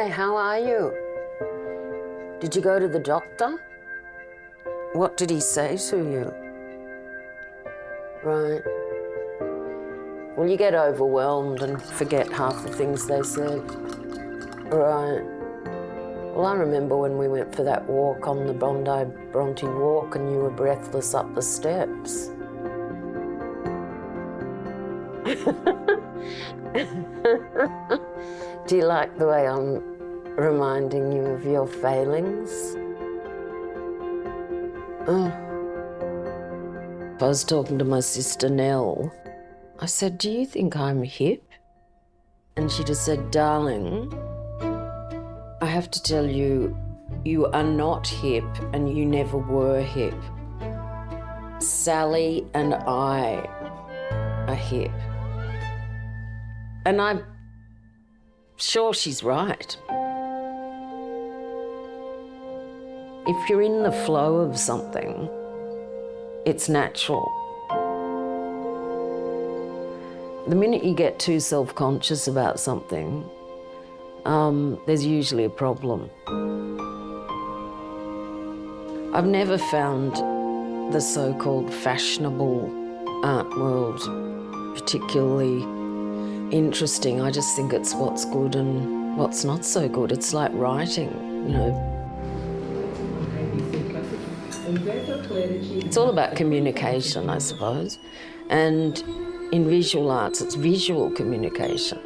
Hi, how are you? Did you go to the doctor? What did he say to you? Right. Well, you get overwhelmed and forget half the things they said. Right. Well, I remember when we went for that walk on the Bondi-Bronte walk and you were breathless up the steps. Do you like the way I'm reminding you of your failings? Oh. I was talking to my sister Nell. I said, do you think I'm hip? And she just said, darling, I have to tell you, you are not hip and you never were hip. Sally and I are hip. And I'm sure she's right. If you're in the flow of something, it's natural. The minute you get too self-conscious about something, there's usually a problem. I've never found the so-called fashionable art world particularly interesting. I just think it's what's good and what's not so good. It's like writing, you know. It's all about communication, I suppose. And in visual arts, it's visual communication.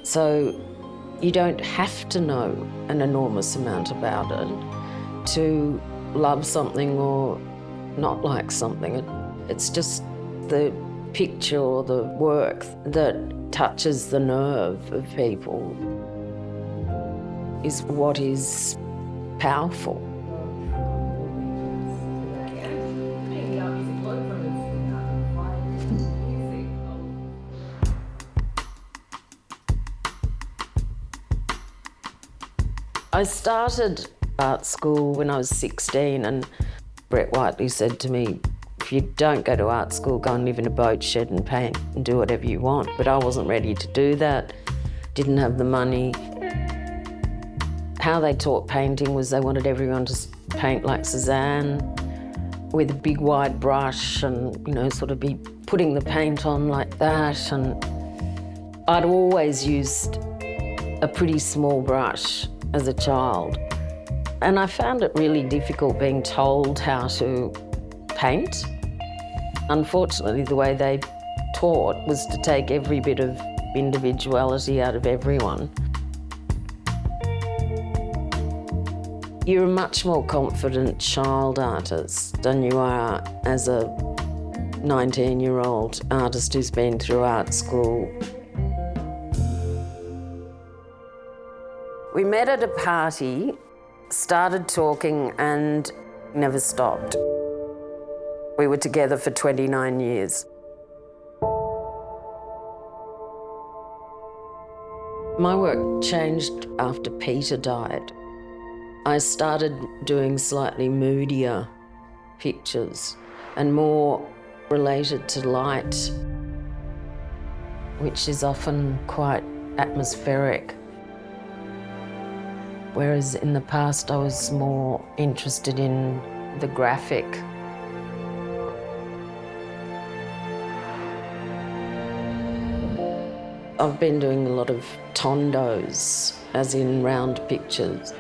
So you don't have to know an enormous amount about it to love something or not like something. It's just the picture or the work that touches the nerve of people is what is powerful. I started art school when I was 16 and Brett Whiteley said to me, if you don't go to art school, go and live in a boat shed and paint and do whatever you want. But I wasn't ready to do that, didn't have the money. How they taught painting was they wanted everyone to paint like Cézanne with a big wide brush and, you know, sort of be putting the paint on like that. And I'd always used a pretty small brush as a child. And I found it really difficult being told how to paint. Unfortunately, the way they taught was to take every bit of individuality out of everyone. You're a much more confident child artist than you are as a 19-year-old artist who's been through art school. We met at a party, started talking and never stopped. We were together for 29 years. My work changed after Peter died. I started doing slightly moodier pictures and more related to light, which is often quite atmospheric. Whereas in the past I was more interested in the graphic. I've been doing a lot of tondos, as in round pictures.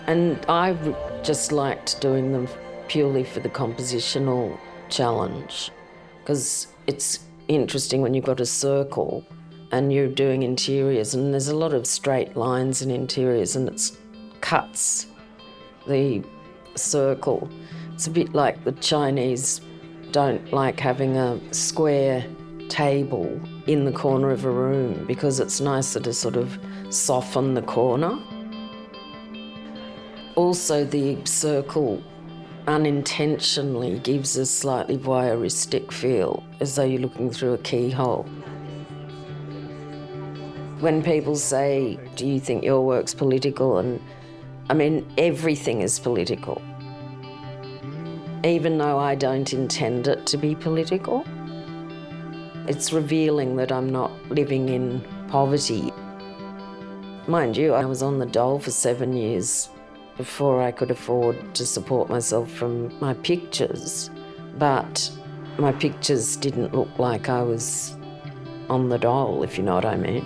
And I just liked doing them purely for the compositional challenge, because it's interesting when you've got a circle and you're doing interiors, and there's a lot of straight lines in interiors, and it cuts the circle. It's a bit like the Chinese don't like having a square table in the corner of a room because it's nicer to sort of soften the corner. Also, the circle unintentionally gives a slightly voyeuristic feel, as though you're looking through a keyhole. When people say, do you think your work's political? And I mean, everything is political. Even though I don't intend it to be political, it's revealing that I'm not living in poverty. Mind you, I was on the dole for 7 years before I could afford to support myself from my pictures, but my pictures didn't look like I was on the dole, if you know what I mean.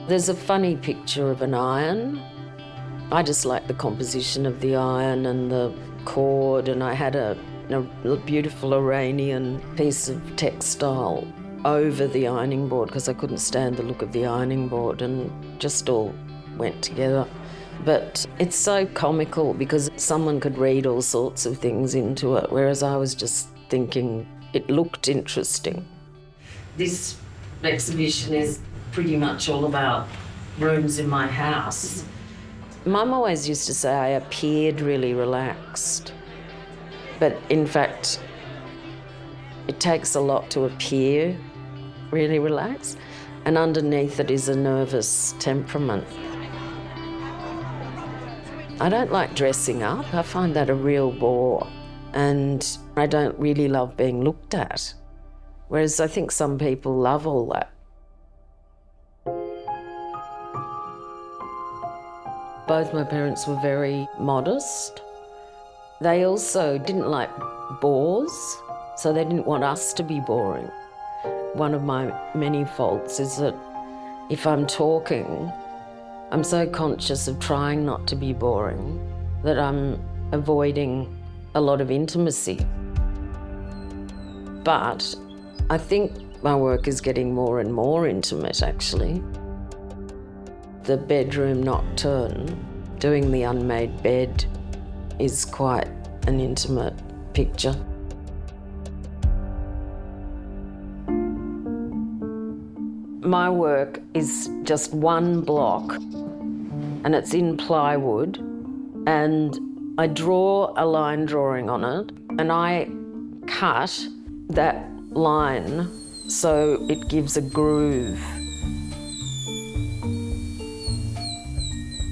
There's a funny picture of an iron. I just like the composition of the iron and the cord, and I had a beautiful Iranian piece of textile over the ironing board because I couldn't stand the look of the ironing board, and just all went together. But it's so comical because someone could read all sorts of things into it, whereas I was just thinking it looked interesting. This exhibition is pretty much all about rooms in my house. Mum always used to say I appeared really relaxed, but in fact, it takes a lot to appear really relaxed, and underneath it is a nervous temperament. I don't like dressing up. I find that a real bore, and I don't really love being looked at, whereas I think some people love all that. Both my parents were very modest. They also didn't like bores, so they didn't want us to be boring. One of my many faults is that if I'm talking, I'm so conscious of trying not to be boring that I'm avoiding a lot of intimacy. But I think my work is getting more and more intimate, actually. The bedroom nocturne, doing the unmade bed, is quite an intimate picture. My work is just one block, and it's in plywood, and I draw a line drawing on it, and I cut that line so it gives a groove.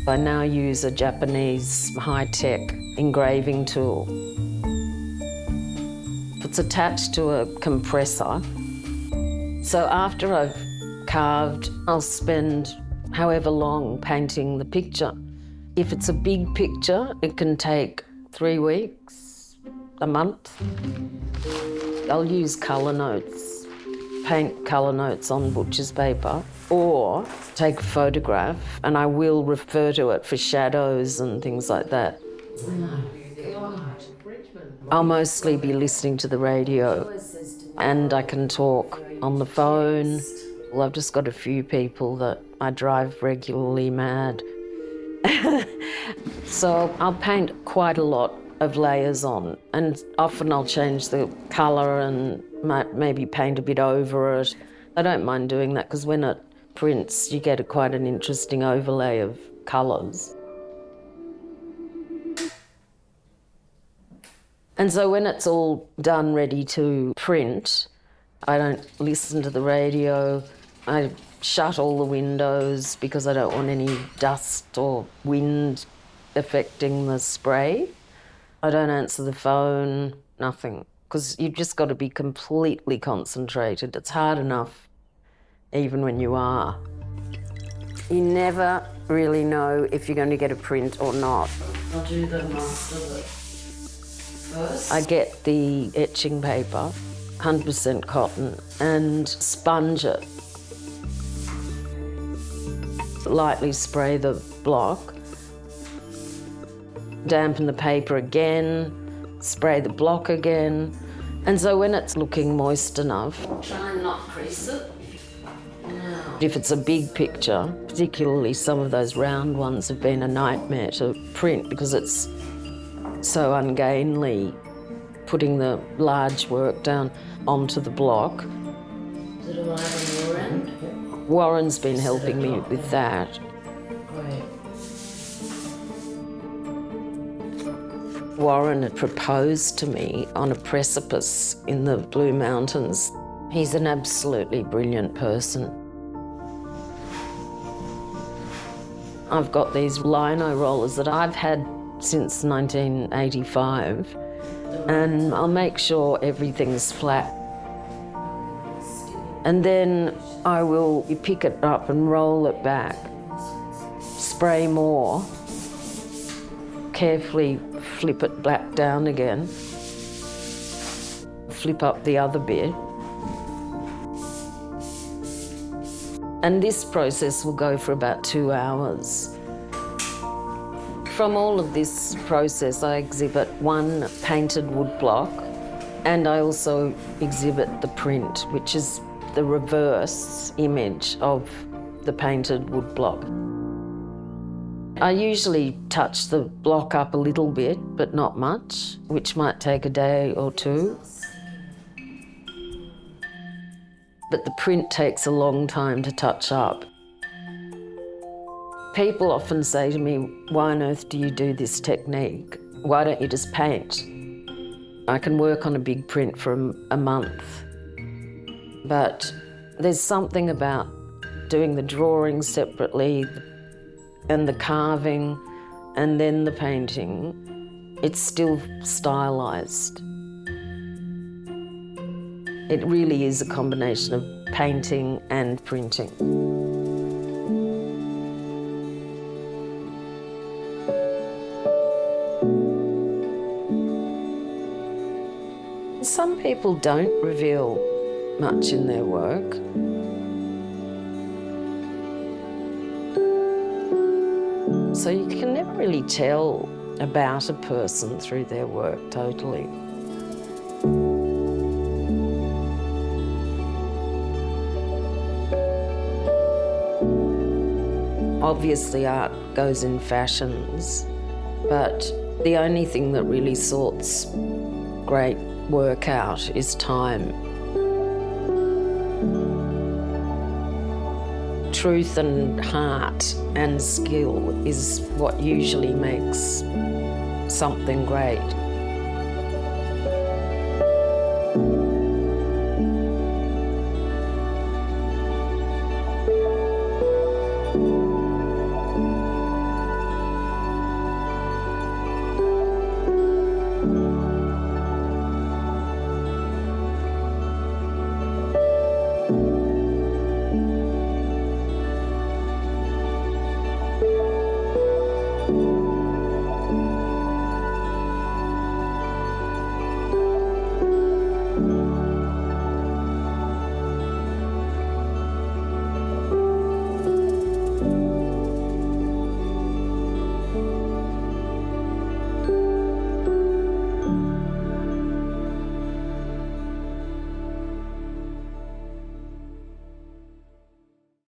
I now use a Japanese high-tech engraving tool. It's attached to a compressor. So after I've carved, I'll spend however long painting the picture. If it's a big picture, it can take 3 weeks, a month. I'll use colour notes, paint colour notes on butcher's paper, or take a photograph, and I will refer to it for shadows and things like that. I'll mostly be listening to the radio, and I can talk on the phone. Well, I've just got a few people that I drive regularly mad. So I'll paint quite a lot of layers on, and often I'll change the colour and might maybe paint a bit over it. I don't mind doing that because when it prints, you get quite an interesting overlay of colours. And so when it's all done, ready to print, I don't listen to the radio. I shut all the windows because I don't want any dust or wind affecting the spray. I don't answer the phone, nothing, because you've just got to be completely concentrated. It's hard enough even when you are. You never really know if you're going to get a print or not. I'll do the master look first. I get the etching paper, 100% cotton, and sponge it. Lightly spray the block, dampen the paper again, spray the block again, and so when it's looking moist enough, try and not crease it. If it's a big picture, particularly some of those round ones have been a nightmare to print because it's so ungainly putting the large work down onto the block. Is it arrive on your end? Warren's been helping me with that. Great. Warren had proposed to me on a precipice in the Blue Mountains. He's an absolutely brilliant person. I've got these lino rollers that I've had since 1985, and I'll make sure everything's flat. And then you pick it up and roll it back, spray more, carefully flip it back down again, flip up the other bit. And this process will go for about 2 hours. From all of this process, I exhibit one painted woodblock, and I also exhibit the print, which is the reverse image of the painted woodblock. I usually touch the block up a little bit, but not much, which might take a day or two. But the print takes a long time to touch up. People often say to me, why on earth do you do this technique? Why don't you just paint? I can work on a big print for a month. But there's something about doing the drawing separately and the carving and then the painting. It's still stylised. It really is a combination of painting and printing. Some people don't reveal much in their work. So you can never really tell about a person through their work totally. Obviously art goes in fashions, but the only thing that really sorts great work out is time. Truth and heart and skill is what usually makes something great.